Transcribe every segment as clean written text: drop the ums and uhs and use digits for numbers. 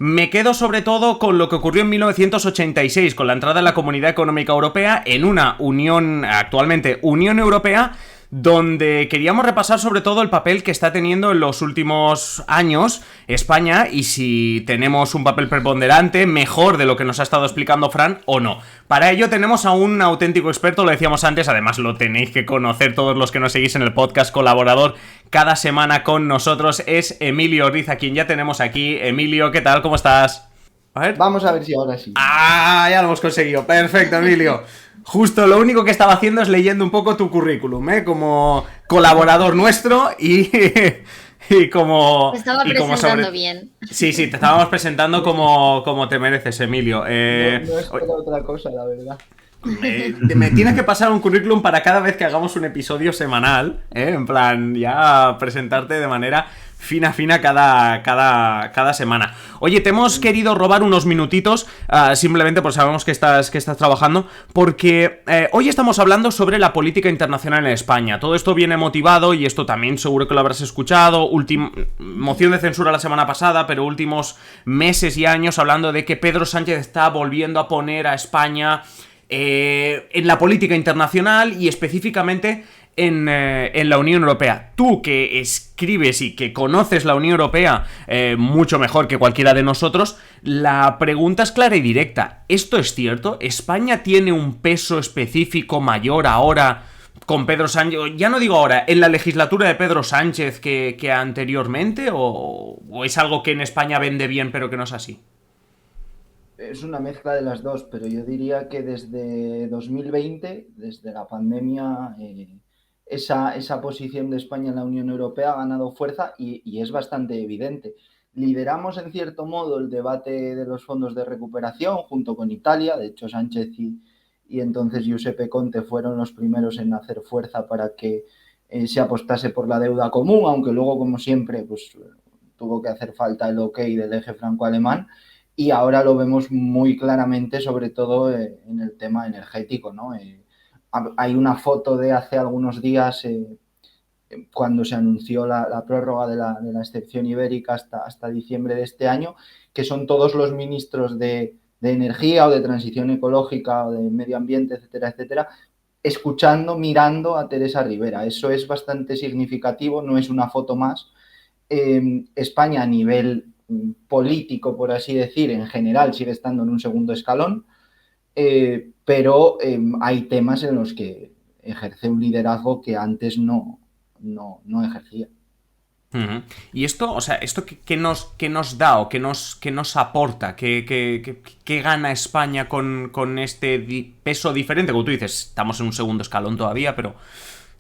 Me quedo sobre todo con lo que ocurrió en 1986, con la entrada en la Comunidad Económica Europea, en una Unión, actualmente Unión Europea, donde queríamos repasar sobre todo el papel que está teniendo en los últimos años España y si tenemos un papel preponderante, mejor de lo que nos ha estado explicando Fran o no. Para ello tenemos a un auténtico experto, lo decíamos antes, además lo tenéis que conocer todos los que nos seguís en el podcast, colaborador cada semana con nosotros, es Emilio Orriz, a quien ya tenemos aquí. Emilio, ¿qué tal? ¿Cómo estás? A ver. Vamos a ver si ahora sí. ¡Ah! Ya lo hemos conseguido. Perfecto, Emilio. Justo lo único que estaba haciendo es leyendo un poco tu currículum, ¿eh? Como colaborador nuestro y como... Te estaba presentando bien. Sí, te estábamos presentando como te mereces, Emilio. No espero otra cosa, la verdad. Me tienes que pasar un currículum para cada vez que hagamos un episodio semanal, ¿eh? En plan, ya presentarte de manera fina cada semana. Oye, te hemos querido robar unos minutitos, simplemente porque sabemos que estás trabajando, porque hoy estamos hablando sobre la política internacional en España. Todo esto viene motivado, y esto también seguro que lo habrás escuchado, moción de censura la semana pasada, pero últimos meses y años hablando de que Pedro Sánchez está volviendo a poner a España en la política internacional y específicamente en la Unión Europea. Tú que escribes y que conoces la Unión Europea mucho mejor que cualquiera de nosotros, la pregunta es clara y directa. ¿Esto es cierto? ¿España tiene un peso específico mayor ahora con Pedro Sánchez? Ya no digo ahora, en la legislatura de Pedro Sánchez que anteriormente, o es algo que en España vende bien pero que no es así. Es una mezcla de las dos, pero yo diría que desde 2020, desde la pandemia, esa posición de España en la Unión Europea ha ganado fuerza y es bastante evidente. Lideramos en cierto modo el debate de los fondos de recuperación junto con Italia. De hecho, Sánchez y entonces Giuseppe Conte fueron los primeros en hacer fuerza para que se apostase por la deuda común, aunque luego, como siempre, pues tuvo que hacer falta el ok del eje franco-alemán. Y ahora lo vemos muy claramente, sobre todo en el tema energético, ¿no? Hay una foto de hace algunos días, cuando se anunció la prórroga de la excepción ibérica hasta diciembre de este año, que son todos los ministros de energía o de transición ecológica o de medio ambiente, etcétera, etcétera, escuchando, mirando a Teresa Rivera. Eso es bastante significativo, no es una foto más. España a nivel político, por así decir, en general sigue estando en un segundo escalón, pero hay temas en los que ejerce un liderazgo que antes no ejercía. Uh-huh. Y esto, o sea, ¿esto qué nos da o qué nos aporta? ¿Qué gana España con este peso diferente? Como tú dices, estamos en un segundo escalón todavía, pero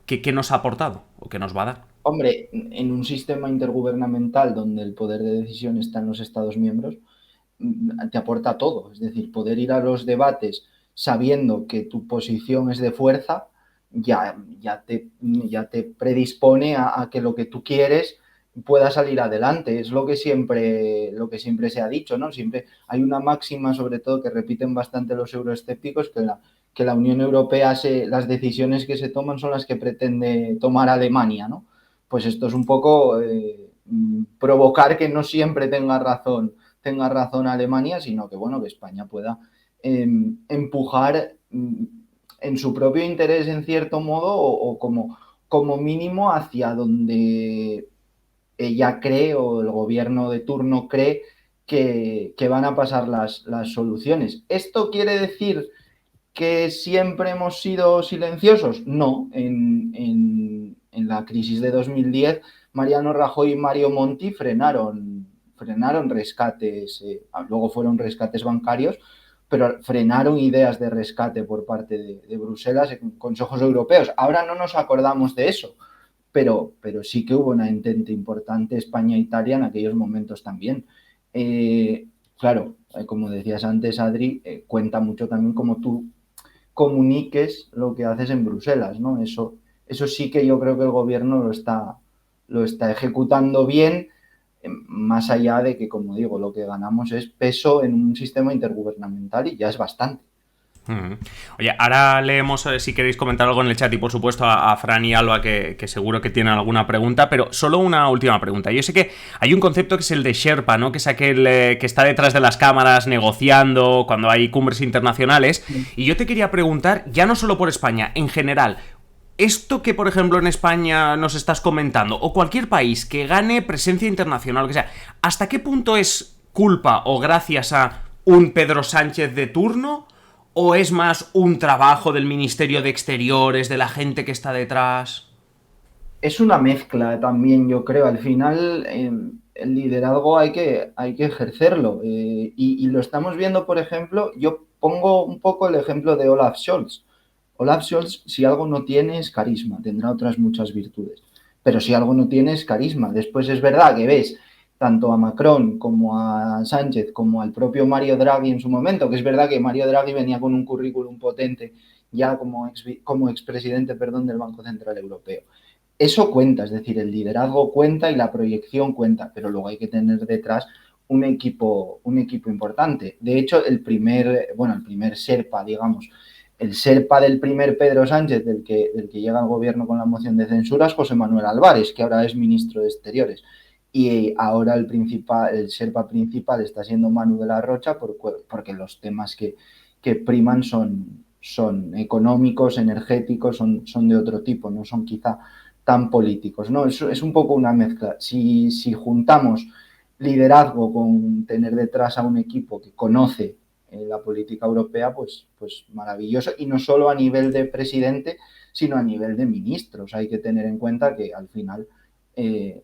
¿qué nos ha aportado o qué nos va a dar? Hombre, en un sistema intergubernamental donde el poder de decisión está en los Estados miembros, te aporta todo. Es decir, poder ir a los debates sabiendo que tu posición es de fuerza, ya te predispone a que lo que tú quieres pueda salir adelante. Es lo que siempre se ha dicho, ¿no? Siempre hay una máxima, sobre todo, que repiten bastante los euroescépticos, que la Unión Europea, las decisiones que se toman son las que pretende tomar Alemania, ¿no? Pues esto es un poco provocar que no siempre tenga razón Alemania, sino que, bueno, que España pueda empujar en su propio interés, en cierto modo, o como mínimo hacia donde ella cree o el gobierno de turno cree que van a pasar las soluciones. ¿Esto quiere decir que siempre hemos sido silenciosos? No. En la crisis de 2010, Mariano Rajoy y Mario Monti frenaron rescates, luego fueron rescates bancarios, pero frenaron ideas de rescate por parte de Bruselas en consejos europeos. Ahora no nos acordamos de eso, pero sí que hubo una entente importante España-Italia en aquellos momentos también. Claro, como decías antes, Adri, cuenta mucho también cómo tú comuniques lo que haces en Bruselas, ¿no? Eso sí que yo creo que el gobierno lo está ejecutando bien, más allá de que, como digo, lo que ganamos es peso en un sistema intergubernamental y ya es bastante. Oye, ahora leemos si queréis comentar algo en el chat y por supuesto a Fran y Alba que seguro que tienen alguna pregunta, pero solo una última pregunta. Yo sé que hay un concepto que es el de Sherpa, ¿no? Que es aquel que está detrás de las cámaras negociando cuando hay cumbres internacionales. Y yo te quería preguntar, ya no solo por España, en general, esto que por ejemplo en España nos estás comentando, o cualquier país que gane presencia internacional, lo que sea, ¿hasta qué punto es culpa o gracias a un Pedro Sánchez de turno? ¿O es más un trabajo del Ministerio de Exteriores, de la gente que está detrás? Es una mezcla también, yo creo. Al final, el liderazgo hay que ejercerlo. Y lo estamos viendo, por ejemplo, yo pongo un poco el ejemplo de Olaf Scholz. Olaf Scholz, si algo no tiene, es carisma. Tendrá otras muchas virtudes. Pero si algo no tiene, es carisma. Después es verdad que ves tanto a Macron como a Sánchez como al propio Mario Draghi en su momento, que es verdad que Mario Draghi venía con un currículum potente ya como expresidente, perdón, del Banco Central Europeo. Eso cuenta, es decir, el liderazgo cuenta y la proyección cuenta, pero luego hay que tener detrás un equipo importante. De hecho, el primer Sherpa, digamos, el Sherpa del primer Pedro Sánchez, del que llega al gobierno con la moción de censura, es José Manuel Álvarez, que ahora es ministro de Exteriores. Y ahora el Sherpa principal está siendo Manu de la Rocha porque los temas que priman son económicos, energéticos, son de otro tipo, no son quizá tan políticos, ¿no? Es un poco una mezcla. Si juntamos liderazgo con tener detrás a un equipo que conoce la política europea, pues maravilloso. Y no solo a nivel de presidente, sino a nivel de ministros. Hay que tener en cuenta que al final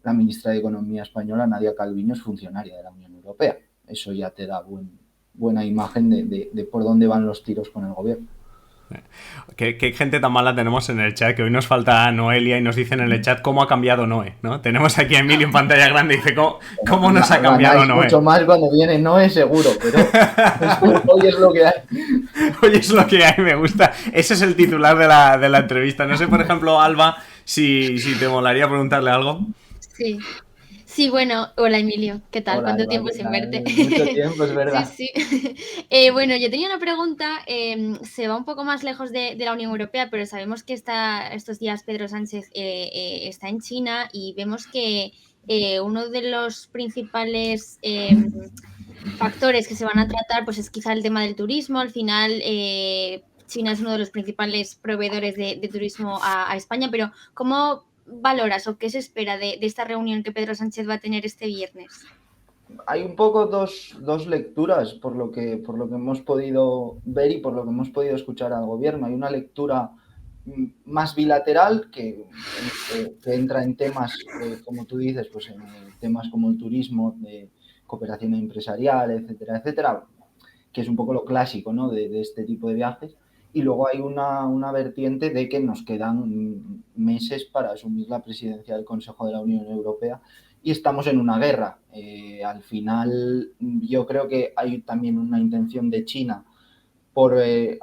la ministra de Economía española, Nadia Calviño, es funcionaria de la Unión Europea. Eso ya te da buena imagen de por dónde van los tiros con el gobierno. ¿Qué gente tan mala tenemos en el chat? Que hoy nos falta Noelia y nos dicen en el chat cómo ha cambiado Noé, ¿no? Tenemos aquí a Emilio en pantalla grande y dice cómo nos ha cambiado Noé. Mucho más cuando viene Noé, seguro, pero hoy es lo que hay. Hoy es lo que hay, me gusta. Ese es el titular de la entrevista. No sé, por ejemplo, Alba, si te molaría preguntarle algo. Sí. Sí, bueno, hola Emilio, ¿qué tal? Hola, ¿Cuánto Alba, tiempo ¿qué sin tal? verte? Mucho tiempo, es verdad. Sí, sí. Bueno, yo tenía una pregunta, se va un poco más lejos de la Unión Europea, pero sabemos que estos días Pedro Sánchez está en China y vemos que uno de los principales factores que se van a tratar pues es quizá el tema del turismo. Al final, China es uno de los principales proveedores de turismo a España, pero ¿cómo valoras o qué se espera de esta reunión que Pedro Sánchez va a tener este viernes? Hay un poco dos lecturas por lo que hemos podido ver y por lo que hemos podido escuchar al gobierno. Hay una lectura más bilateral que entra en temas, como tú dices, pues en temas como el turismo, de cooperación empresarial, etcétera, etcétera, que es un poco lo clásico, ¿no? de este tipo de viajes. Y luego hay una vertiente de que nos quedan meses para asumir la presidencia del Consejo de la Unión Europea y estamos en una guerra. Al final, yo creo que hay también una intención de China por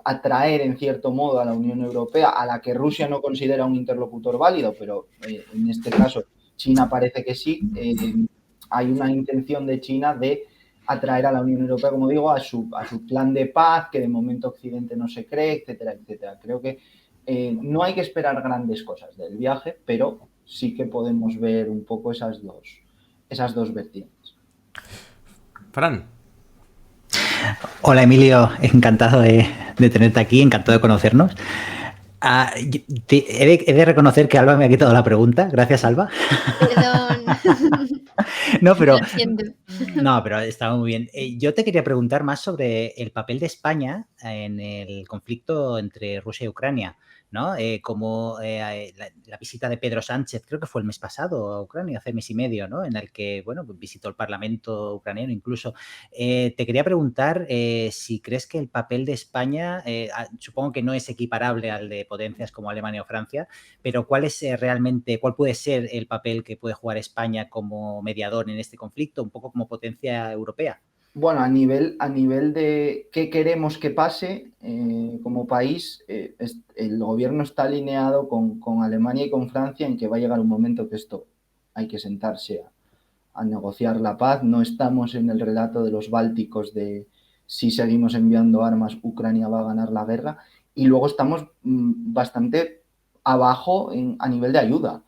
atraer en cierto modo a la Unión Europea, a la que Rusia no considera un interlocutor válido, pero en este caso China parece que sí. Hay una intención de China de atraer a la Unión Europea, como digo, a su plan de paz, que de momento Occidente no se cree, etcétera, etcétera. Creo que no hay que esperar grandes cosas del viaje, pero sí que podemos ver un poco esas dos vertientes. Fran. Hola Emilio, encantado de tenerte aquí, encantado de conocernos. He de reconocer que Alba me ha quitado la pregunta. Gracias, Alba. Perdón. No, pero Lo siento. no, pero estaba muy bien. Yo te quería preguntar más sobre el papel de España en el conflicto entre Rusia y Ucrania, ¿no? Como la visita de Pedro Sánchez, creo que fue el mes pasado a Ucrania, hace mes y medio, ¿no? En el que, bueno, visitó el Parlamento ucraniano incluso. Te quería preguntar si crees que el papel de España, supongo que no es equiparable al de potencias como Alemania o Francia, pero ¿cuál puede ser el papel que puede jugar España como mediador en este conflicto, un poco como potencia europea? Bueno, a nivel de qué queremos que pase como país, el gobierno está alineado con Alemania y con Francia en que va a llegar un momento que esto hay que sentarse a negociar la paz. No estamos en el relato de los bálticos de si seguimos enviando armas, Ucrania va a ganar la guerra. Y luego estamos bastante abajo a nivel de ayuda.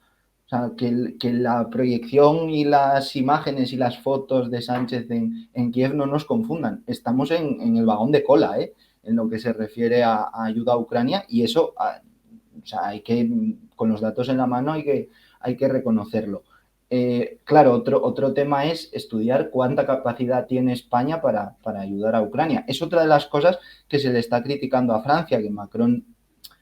O sea, que la proyección y las imágenes y las fotos de Sánchez en Kiev no nos confundan. Estamos en el vagón de cola, en lo que se refiere a ayuda a Ucrania, y eso, o sea, con los datos en la mano hay que reconocerlo. Claro, otro tema es estudiar cuánta capacidad tiene España para ayudar a Ucrania. Es otra de las cosas que se le está criticando a Francia, que Macron,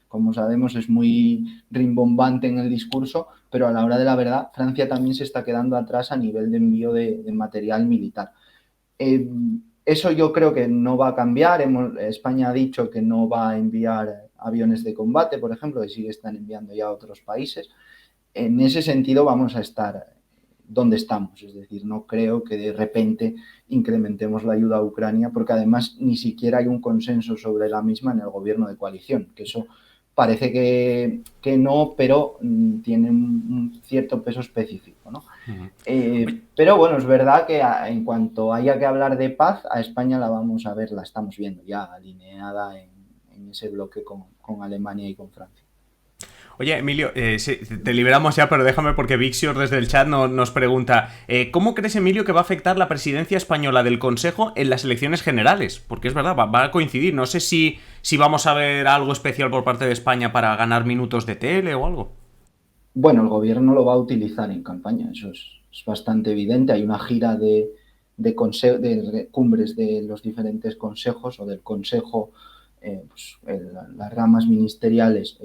como sabemos, es muy rimbombante en el discurso, pero a la hora de la verdad, Francia también se está quedando atrás a nivel de envío de material militar. Eso yo creo que no va a cambiar. España ha dicho que no va a enviar aviones de combate, por ejemplo, que sí que están enviando ya a otros países. En ese sentido vamos a estar donde estamos, es decir, no creo que de repente incrementemos la ayuda a Ucrania, porque además ni siquiera hay un consenso sobre la misma en el gobierno de coalición, que eso parece que no, pero tiene un cierto peso específico, ¿no? Pero bueno, es verdad que en cuanto haya que hablar de paz, a España la vamos a ver, la estamos viendo ya alineada en ese bloque con Alemania y con Francia. Oye, Emilio, sí, te liberamos ya, pero déjame porque Vixior desde el chat nos pregunta ¿cómo crees, Emilio, que va a afectar la presidencia española del Consejo en las elecciones generales? Porque es verdad, va a coincidir. No sé si vamos a ver algo especial por parte de España para ganar minutos de tele o algo. Bueno, el gobierno lo va a utilizar en campaña, eso es bastante evidente. Hay una gira de cumbres de los diferentes consejos o del consejo, las ramas ministeriales,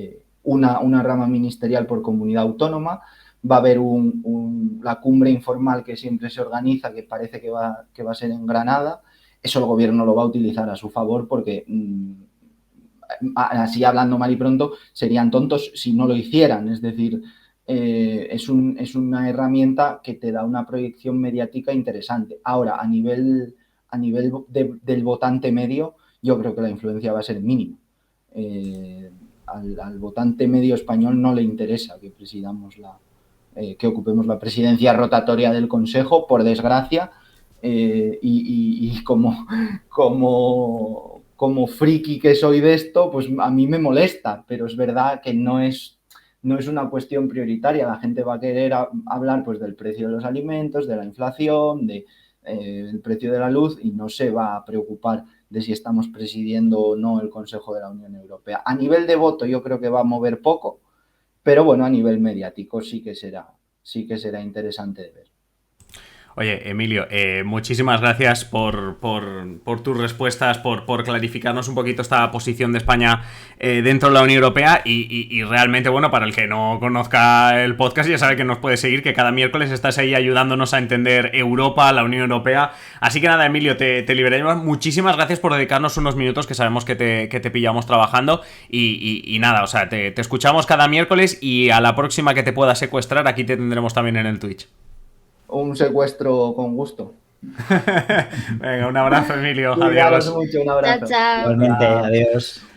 una rama ministerial por comunidad autónoma. Va a haber la cumbre informal que siempre se organiza, que parece que va a ser en Granada. Eso el gobierno lo va a utilizar a su favor porque, así hablando mal y pronto, serían tontos si no lo hicieran. Es decir, es una herramienta que te da una proyección mediática interesante. Ahora, a nivel del votante medio, yo creo que la influencia va a ser mínima. Al votante medio español no le interesa que ocupemos la presidencia rotatoria del Consejo, por desgracia, y como friki que soy de esto, pues a mí me molesta, pero es verdad que no es una cuestión prioritaria. La gente va a querer hablar pues del precio de los alimentos, de la inflación, del precio de la luz, y no se va a preocupar de si estamos presidiendo o no el Consejo de la Unión Europea. A nivel de voto yo creo que va a mover poco, pero bueno, a nivel mediático sí que será interesante de ver. Oye, Emilio, muchísimas gracias por tus respuestas, por clarificarnos un poquito esta posición de España dentro de la Unión Europea y realmente, bueno, para el que no conozca el podcast ya sabe que nos puede seguir, que cada miércoles estás ahí ayudándonos a entender Europa, la Unión Europea. Así que nada, Emilio, te liberaremos. Muchísimas gracias por dedicarnos unos minutos, que sabemos que te pillamos trabajando y nada, o sea, te escuchamos cada miércoles y a la próxima que te pueda secuestrar, aquí te tendremos también en el Twitch. Un secuestro con gusto. Venga, un abrazo, Emilio. Adiós. Mucho, un abrazo. Chao, chao. Igualmente, adiós.